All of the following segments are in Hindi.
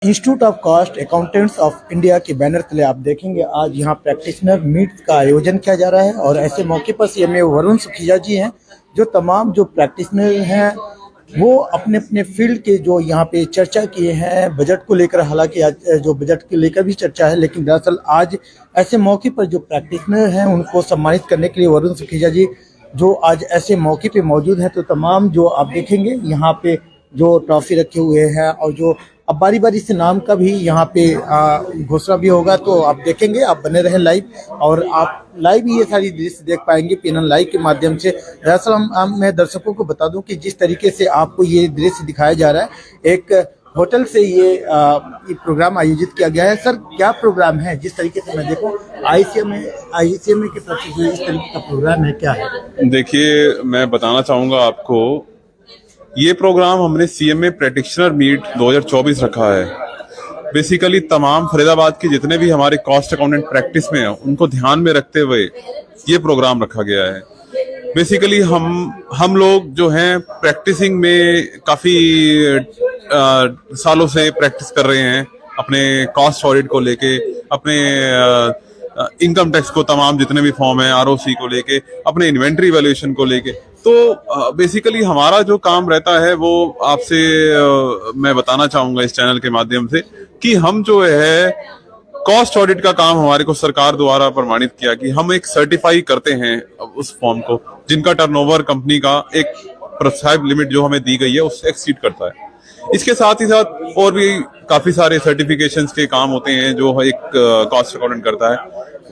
Institute of cost accountants of India के बैनर तले आप देखेंगे आज यहाँ प्रैक्टिशनर मीट का आयोजन किया जा रहा है और ऐसे मौके पर सीएमए वरुण सुखीजा जी हैं जो तमाम जो प्रैक्टिशनर हैं वो अपने अपने फील्ड के जो यहाँ पे चर्चा किए हैं बजट को लेकर। हालांकि आज जो बजट को लेकर भी चर्चा है, लेकिन दरअसल आज ऐसे मौके पर जो प्रैक्टिशनर हैं उनको सम्मानित करने के लिए वरुण सुखीजा जी जो आज ऐसे मौके पे मौजूद हैं, तो तमाम जो आप देखेंगे यहाँ पे जो ट्रॉफी रखे हुए हैं और जो अब बारी बारी से नाम का भी यहाँ पे घोषणा भी होगा, तो आप देखेंगे। आप बने रहें लाइव और आप लाइव ये सारी दृश्य देख पाएंगे PNN लाइव के माध्यम से। दरअसल मैं दर्शकों को बता दूं कि जिस तरीके से आपको ये दृश्य दिखाया जा रहा है, एक होटल से ये प्रोग्राम आयोजित किया गया है। सर, क्या प्रोग्राम है? जिस तरीके से मैं देखूं ICMA की तरफ से जो इस तरीके का प्रोग्राम है, क्या है? देखिए, मैं बताना चाहूंगा आपको, ये प्रोग्राम हमने CMA प्रैक्टिशनर मीट 2024 रखा है। बेसिकली तमाम फरीदाबाद के जितने भी हमारे कॉस्ट अकाउंटेंट प्रैक्टिस में हैं उनको ध्यान में रखते हुए ये प्रोग्राम रखा गया है। बेसिकली हम लोग जो हैं प्रैक्टिसिंग में काफी सालों से प्रैक्टिस कर रहे हैं अपने कॉस्ट ऑडिट को लेके, अपने इनकम टैक्स को, तमाम जितने भी फॉर्म है ROC को लेके, अपने इन्वेंट्री वैल्यूएशन को लेके। तो बेसिकली हमारा जो काम रहता है वो आपसे मैं बताना चाहूंगा इस चैनल के माध्यम से कि हम जो है कॉस्ट ऑडिट का काम हमारे को सरकार द्वारा प्रमाणित किया कि हम एक सर्टिफाई करते हैं उस फॉर्म को जिनका टर्नओवर कंपनी का एक प्रिस्क्राइब लिमिट जो हमें दी गई है उससे एक्सीड करता है। इसके साथ ही साथ और भी काफी सारे सर्टिफिकेशंस के काम होते हैं जो एक कॉस्ट अकाउंटेंट करता है।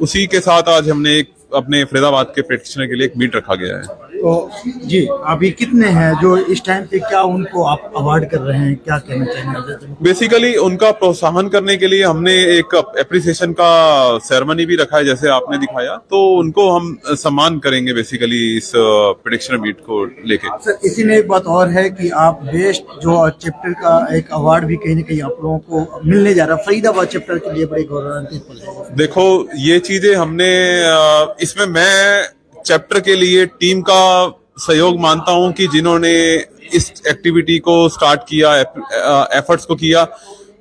उसी के साथ आज हमने एक अपने फरीदाबाद के प्रैक्टिशनर के लिए एक मीट रखा गया है। तो जी, अभी कितने हैं जो इस टाइम पे, क्या उनको आप अवार्ड कर रहे हैं, क्या कहना चाहेंगे? बेसिकली उनका प्रोत्साहन करने के लिए हमने एक एप्रिसिएशन का सेरेमनी भी रखा है, जैसे आपने दिखाया, तो उनको हम सम्मान करेंगे बेसिकली इस प्रैक्टिशनर मीट को लेके। सर, इसी में एक बात और है कि आप बेस्ट जो चैप्टर का एक अवार्ड भी कहीं ना कहीं आप लोगों को मिलने जा रहा है फरीदाबाद चैप्टर के लिए, बड़े गौरवान्वित पल है। देखो, ये चीजें हमने इसमें मैं चैप्टर के लिए टीम का सहयोग मानता हूं कि जिन्होंने इस एक्टिविटी को स्टार्ट किया, एफर्ट्स को किया।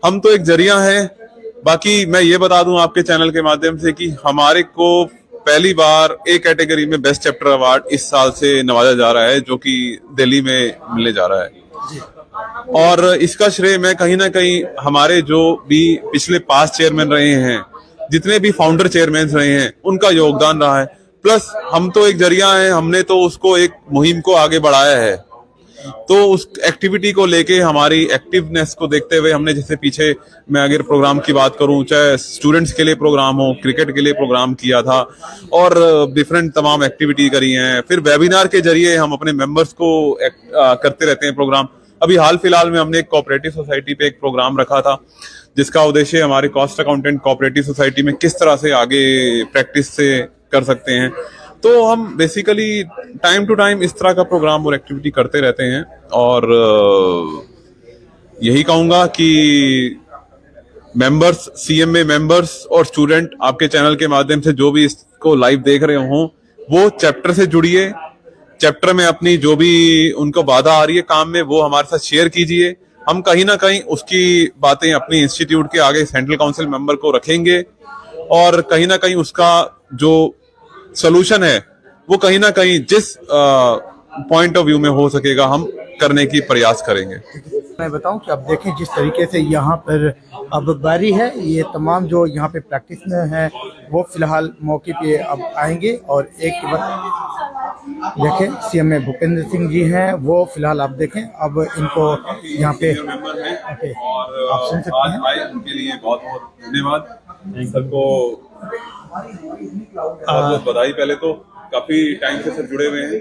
हम तो एक जरिया है। बाकी मैं ये बता दूं आपके चैनल के माध्यम से कि हमारे को पहली बार एक कैटेगरी में बेस्ट चैप्टर अवार्ड इस साल से नवाजा जा रहा है जो कि दिल्ली में मिलने जा रहा है। और इसका श्रेय मैं कहीं ना कहीं हमारे जो भी पिछले पास्ट चेयरमैन रहे हैं, जितने भी फाउंडर चेयरमैन रहे हैं, उनका योगदान रहा है। प्लस हम तो एक जरिया है, हमने तो उसको एक मुहिम को आगे बढ़ाया है। तो उस एक्टिविटी को लेके हमारी एक्टिवनेस को देखते हुए हमने, जैसे पीछे मैं अगर प्रोग्राम की बात करूं, चाहे स्टूडेंट्स के लिए प्रोग्राम हो, क्रिकेट के लिए प्रोग्राम किया था और डिफरेंट तमाम एक्टिविटी करी हैं। फिर वेबिनार के जरिए हम अपने मेंबर्स को करते रहते हैं प्रोग्राम। अभी हाल फिलहाल में हमने एक कोऑपरेटिव सोसाइटी पे एक प्रोग्राम रखा था जिसका उद्देश्य हमारे कॉस्ट अकाउंटेंट कोऑपरेटिव सोसाइटी में किस तरह से आगे प्रैक्टिस से कर सकते हैं। तो हम बेसिकली टाइम टू टाइम इस तरह का प्रोग्राम और एक्टिविटी करते रहते हैं। और यही कहूंगा कि मेंबर्स, CMA मेंबर्स और स्टूडेंट आपके चैनल के माध्यम से जो भी इसको लाइव देख रहे हों, वो चैप्टर से जुड़िए। चैप्टर में अपनी जो भी उनको बाधा आ रही है काम में, वो हमारे साथ शेयर कीजिए। हम कहीं ना कहीं उसकी बातें अपनी इंस्टीट्यूट के आगे सेंट्रल काउंसिल मेंबर को रखेंगे और कहीं ना कहीं उसका जो सोल्यूशन है वो कहीं ना कहीं जिस पॉइंट ऑफ व्यू में हो सकेगा हम करने की प्रयास करेंगे। मैं बताऊं कि आप देखें जिस तरीके से यहाँ पर अब बारी है, ये तमाम जो यहाँ पे प्रैक्टिस में है वो फिलहाल मौके पे अब आएंगे और एक देखें CMA भूपेंद्र सिंह जी हैं, वो फिलहाल आप देखें अब इनको यहाँ पे आप सुन सकते हैं। उनके लिए बहुत बहुत धन्यवाद सबको, बहुत बधाई। पहले तो काफी टाइम से सर जुड़े हुए हैं।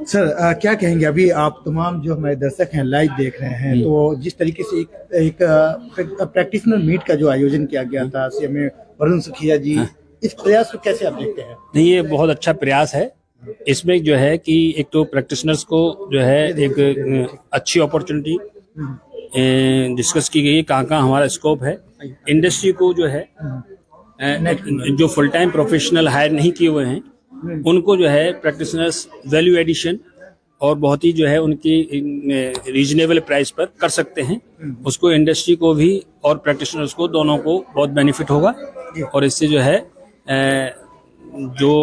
सर, क्या कहेंगे? अभी आप तमाम जो हमारे दर्शक हैं लाइव देख रहे हैं, तो जिस तरीके से एक प्रैक्टिशनर मीट का जो आयोजन किया गया था CMA वरुण सुखीजा जी, इस प्रयास को कैसे आप देखते हैं? नहीं, ये बहुत अच्छा प्रयास है। इसमें जो है कि एक तो प्रैक्टिशनर्स को जो है एक अच्छी अपॉर्चुनिटी डिस्कस की गई है, कहाँ हमारा स्कोप है। इंडस्ट्री को जो है जो फुल टाइम प्रोफेशनल हायर नहीं किए हुए हैं उनको जो है प्रैक्टिशनर्स वैल्यू एडिशन और बहुत ही जो है उनकी रीजनेबल प्राइस पर कर सकते हैं। उसको इंडस्ट्री को भी और प्रैक्टिशनर्स को दोनों को बहुत बेनिफिट होगा और इससे जो है जो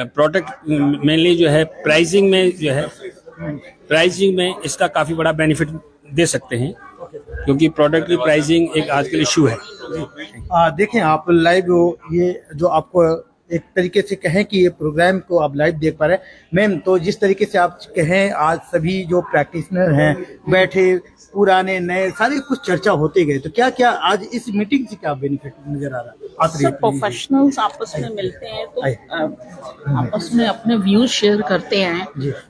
प्रोडक्ट मेनली जो है प्राइसिंग में इसका काफ़ी बड़ा बेनिफिट दे सकते हैं क्योंकि प्रोडक्ट की प्राइसिंग एक आजकल इशू है। देखें आप लाइव ये जो आपको एक तरीके से कहें कि ये प्रोग्राम को आप लाइव देख पा रहे हैं मैम, तो जिस तरीके से आप कहें आज सभी जो प्रैक्टिशनर हैं बैठे पुराने नए सारे कुछ चर्चा होते गए, तो क्या क्या आज इस मीटिंग से क्या बेनिफिट नजर आ रहा है? सब प्रोफेशनल्स आपस में मिलते हैं तो आपस में अपने व्यूज शेयर करते हैं,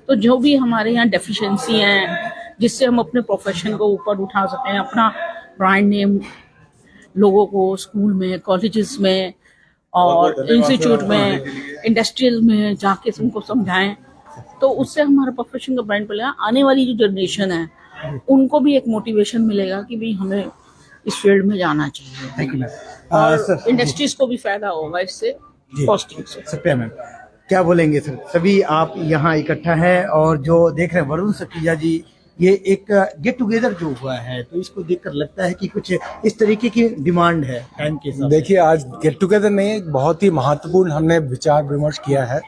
तो जो भी हमारे यहाँ डेफिशिएंसी हैं जिससे हम अपने प्रोफेशन को ऊपर उठा सकते हैं, अपना ब्रांड नेम लोगों को स्कूल में, कॉलेजेस में और इंस्टीट्यूट में, इंडस्ट्रियल में जाके उनको समझाएं, तो उससे हमारे प्रोफेशन का ब्रांड मिलेगा। आने वाली जो जनरेशन है उनको भी एक मोटिवेशन मिलेगा कि भाई हमें इस फील्ड में जाना चाहिए। Thank you ma'am. और इंडस्ट्रीज को भी फायदा होगा इससे, कॉस्टिंग से। सत्या मैम क्या बोलेंगे सर? सभी आप यहाँ इकट्ठा हैं और जो देख रहे हैं वरुण सखीजा जी, ये एक गेट टुगेदर जो हुआ है, तो इसको देखकर लगता है कि कुछ इस तरीके की डिमांड है टाइम के साथ। देखिए आज गेट टुगेदर नहीं, बहुत ही महत्वपूर्ण हमने विचार विमर्श किया है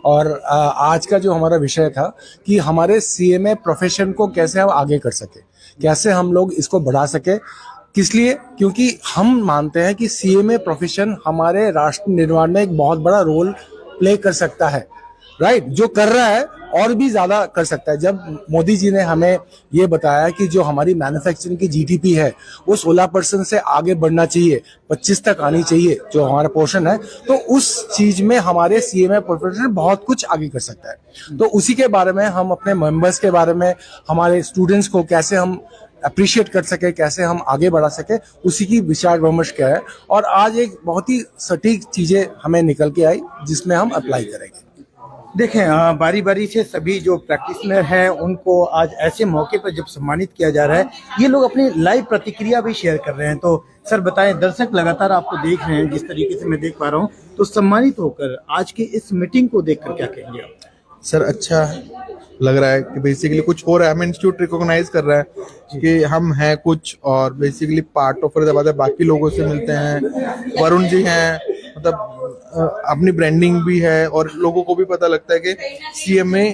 और आज का जो हमारा विषय था कि हमारे सीएमए प्रोफेशन को कैसे हम आगे कर सके, कैसे हम लोग इसको बढ़ा सके। किस लिए? क्योंकि हम मानते हैं कि सीएमए प्रोफेशन हमारे राष्ट्र निर्माण में एक बहुत बड़ा रोल प्ले कर सकता है, राइट? जो कर रहा है और भी ज्यादा कर सकता है। जब मोदी जी ने हमें ये बताया कि जो हमारी मैन्युफैक्चरिंग की जीडीपी है वो 16% से आगे बढ़ना चाहिए, 25 तक आनी चाहिए जो हमारा पोर्शन है, तो उस चीज में हमारे सीएमए प्रोफेशन बहुत कुछ आगे कर सकता है। तो उसी के बारे में हम अपने मेंबर्स के बारे में, हमारे स्टूडेंट्स को कैसे हम अप्रिशिएट कर सके, कैसे हम आगे बढ़ा सके, उसी की विचार विमर्श किया है और आज एक बहुत ही सटीक चीजें हमें निकल के आई जिसमें हम अप्लाई करेंगे। देखें बारी बारी से सभी जो प्रैक्टिशनर हैं उनको आज ऐसे मौके पर जब सम्मानित किया जा रहा है, ये लोग अपनी लाइव प्रतिक्रिया भी शेयर कर रहे हैं। तो सर बताएं, दर्शक लगातार आपको देख रहे हैं, जिस तरीके से मैं देख पा रहा हूँ, तो सम्मानित होकर आज की इस मीटिंग को देखकर क्या कहेंगे आप? सर अच्छा लग रहा है कि बेसिकली कुछ हो रहा है, हमें इंस्टीट्यूट रिकॉग्नाइज कर रहा है कि हम हैं कुछ और बेसिकली पार्ट ऑफ फरीदाबाद बाकी लोगों से मिलते हैं। वरुण जी हैं, मतलब अपनी ब्रांडिंग भी है और लोगों को भी पता लगता है कि सीएमए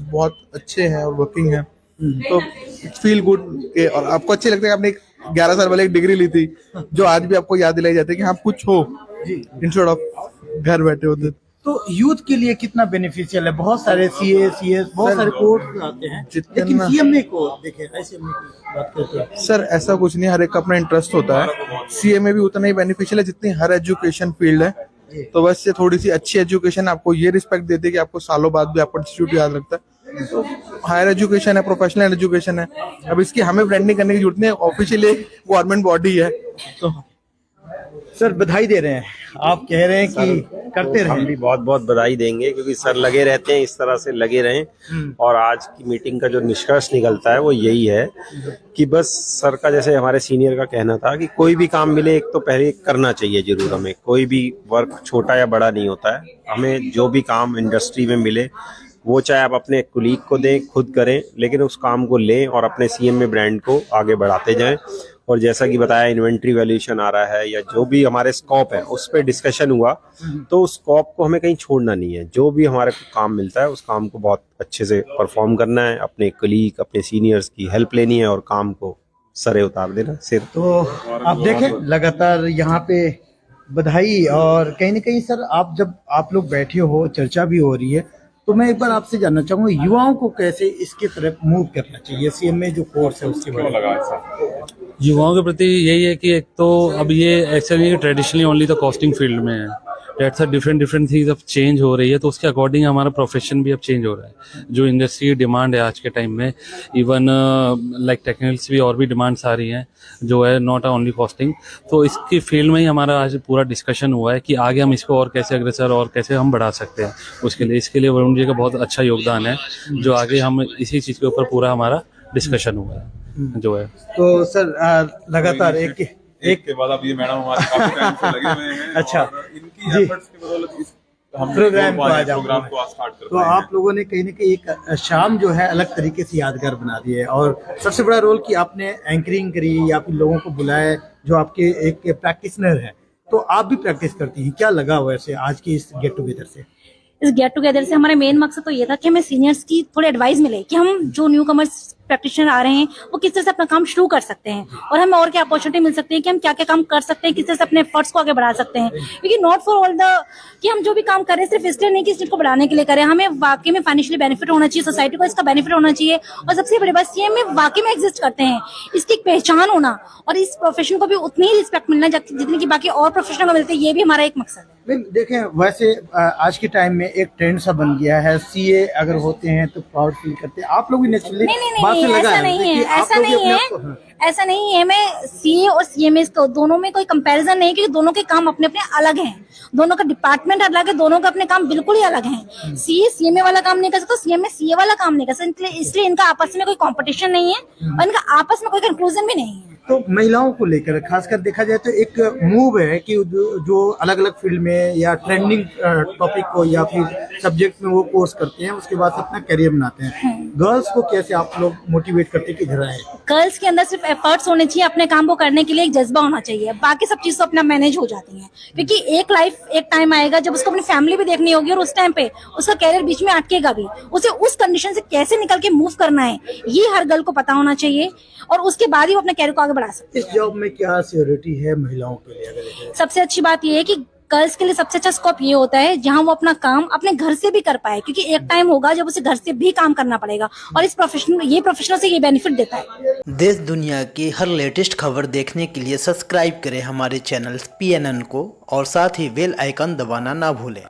बहुत अच्छे हैं और वर्किंग है, तो इट्स फील गुड। और आपको अच्छे लगता है कि आपने 11 साल पहले एक डिग्री ली थी जो आज भी आपको याद दिलाई जाती है कि आप कुछ हो इंस्टेड ऑफ घर बैठे होते। तो यूथ के लिए कितना बेनिफिशियल है? बहुत सारे सीएस बहुत सारे कोर्स आते हैं, लेकिन सीएमए को देखें, ऐसे बात करते हैं सर ऐसा कुछ नहीं, हर एक का अपना इंटरेस्ट होता है। सीएमए भी उतना ही बेनिफिशियल है जितनी हर एजुकेशन फील्ड है, तो बस ये थोड़ी सी अच्छी एजुकेशन आपको ये रिस्पेक्ट देती है कि आपको सालों बाद भी आपका इंस्टीट्यूट याद रखता है। तो हायर एजुकेशन है, प्रोफेशनल एजुकेशन है, अब इसकी हमें ब्रांडिंग करने की जरूरत नहीं है, ऑफिशियली गवर्नमेंट बॉडी है। तो सर बधाई दे रहे हैं, आप कह रहे हैं कि करते हम रहें। भी बहुत बहुत बधाई देंगे क्योंकि सर लगे रहते हैं, इस तरह से लगे रहें। और आज की मीटिंग का जो निष्कर्ष निकलता है वो यही है कि बस सर का, जैसे हमारे सीनियर का कहना था कि कोई भी काम मिले एक तो पहले करना चाहिए जरूर। हमें कोई भी वर्क छोटा या बड़ा नहीं होता है, हमें जो भी काम इंडस्ट्री में मिले वो चाहे आप अपने कुलीग को दें, खुद करें, लेकिन उस काम को लें और अपने सीएमए ब्रांड को आगे बढ़ाते जाएं। और जैसा कि बताया इन्वेंट्री वैल्यूएशन आ रहा है या जो भी हमारे स्कोप है उस पर डिस्कशन हुआ, तो उस स्कोप को हमें कहीं छोड़ना नहीं है। जो भी हमारे को काम मिलता है उस काम को बहुत अच्छे से परफॉर्म करना है, अपने कलीग, अपने सीनियर्स की हेल्प लेनी है और काम को सरे उतार देना सिर। तो आप देखें लगातार यहाँ पे बधाई, और कहीं ना कहीं सर आप जब आप लोग बैठे हो, चर्चा भी हो रही है, तो मैं एक बार आपसे जानना चाहूंगा युवाओं को कैसे इसके तरफ मूव करना चाहिए, सीएमए जो कोर्स है उसके बारे में। युवाओं के प्रति यही है कि एक तो अब ये एक्चुअली ट्रेडिशनली ओनली तो कॉस्टिंग फील्ड में है, डेट्स आर डिफरेंट थिंग्स अब चेंज हो रही है, तो उसके अकॉर्डिंग हमारा प्रोफेशन भी अब चेंज हो रहा है। जो इंडस्ट्री की डिमांड है आज के टाइम में, इवन लाइक टेक्निकल्स भी और भी डिमांड्स आ रही हैं जो है नॉट ओनली कॉस्टिंग। तो इसकी फील्ड में ही हमारा आज पूरा डिस्कशन हुआ है कि आगे हम इसको और कैसे अग्रसर और कैसे हम बढ़ा सकते हैं। इसके लिए वरुण जी का बहुत अच्छा योगदान है, जो आगे हम इसी चीज़ के ऊपर पूरा हमारा डिस्कशन हुआ है जो है। तो सर लगातार एक के बाद अब ये मैडम हमारे काफी टाइम से लगे हुए हैं। अच्छा और इनकी एफर्ट्स की बदौलत हमने प्रोग्राम को वाले आज आप प्रोग्राम को आज स्टार्ट कर तो रहे हैं। आप लोगों ने कहीं ना कहीं एक शाम जो है अलग तरीके से यादगार बना दी है, और सबसे बड़ा रोल कि आपने एंकरिंग करी या फिर लोगों को बुलाया जो आपके एक प्रैक्टिशनर है, तो आप भी प्रैक्टिस करती हैं। क्या लगा वैसे आज की इस गेट टुगेदर से? इस गेट टुगेदर से हमारा मेन मकसद तो ये था कि हमें सीनियर्स की थोड़ी एडवाइस मिले कि हम जो न्यू कमर्स प्रैक्टिशनर आ रहे हैं वो किस तरह से अपना काम शुरू कर सकते हैं और हमें और क्या अपॉर्चुनिटी मिल सकती है कि हम क्या क्या काम कर सकते हैं, किस तरह से अपने एफर्ट्स को आगे बढ़ा सकते हैं। क्योंकि नॉट फॉर ऑल द कि हम जो भी काम कर रहे हैं सिर्फ इसलिए नहीं कि इस चीज को बढ़ाने के लिए करें, हमें वाकई में फाइनेंशियली बेनिफिट होना चाहिए, सोसाइटी को इसका बेनिफिट होना चाहिए। और सबसे बड़ी बात ये में वाकई में एग्जिस्ट करते हैं, इसकी एक पहचान होना और इस प्रोफेशन को भी उतनी ही रिस्पेक्ट मिलना जितनी की बाकी और प्रोफेशनल को मिलती है, ये भी हमारा एक मकसद है। नहीं देखें, वैसे आज के टाइम में एक ट्रेंड सा बन गया है, सीए अगर होते हैं तो प्राउड फील करते हैं। आप लोग भी नेचुरली बात से लगा ऐसा नहीं है, ऐसा नहीं है, ऐसा नहीं है। मैं सीए और सीएमएस को दोनों में कोई कंपैरिजन नहीं, क्योंकि दोनों के काम अपने अपने अलग हैं, दोनों का डिपार्टमेंट अलग है, दोनों का अपने काम बिल्कुल ही अलग हैं। सीए सीएमए वाला काम नहीं कर सकता, सीएमए सीए वाला काम नहीं कर सकता, इसलिए इनका आपस में कोई कंपटीशन नहीं है और इनका आपस में कोई कंक्लूजन भी नहीं है। तो महिलाओं को लेकर खासकर देखा जाए तो एक मूव है कि जो अलग अलग फील्ड में या ट्रेंडिंग टॉपिक को या फिर सब्जेक्ट में वो कोर्स करते हैं, उसके बाद अपना करियर बनाते हैं। गर्ल्स को कैसे आप लोग मोटिवेट करते हैं कि घर आए? गर्ल्स के अंदर सिर्फ एफर्ट्स होने चाहिए, अपने काम को करने के लिए एक जज्बा होना चाहिए, बाकी सब चीज तो अपना मैनेज हो जाती है। क्योंकि एक लाइफ एक टाइम आएगा जब उसको अपनी फैमिली भी देखनी होगी और उस टाइम पे उसका कैरियर बीच में अटकेगा भी, उसे उस कंडीशन से कैसे निकल के मूव करना है ये हर गर्ल को पता होना चाहिए और उसके बाद ही वो अपने कैरियर को आगे बढ़ा सकते हैं। इस जॉब में क्या सिक्योरिटी है महिलाओं के लिए? अगर देखें सबसे अच्छी बात ये है कि गर्ल्स के लिए सबसे अच्छा स्कोप ये होता है जहां वो अपना काम अपने घर से भी कर पाए, क्योंकि एक टाइम होगा जब उसे घर से भी काम करना पड़ेगा और इस प्रोफेशनल से ये बेनिफिट देता है। देश दुनिया की हर लेटेस्ट खबर देखने के लिए सब्सक्राइब करें हमारे चैनल PNN को और साथ ही बेल आइकन दबाना ना भूलें।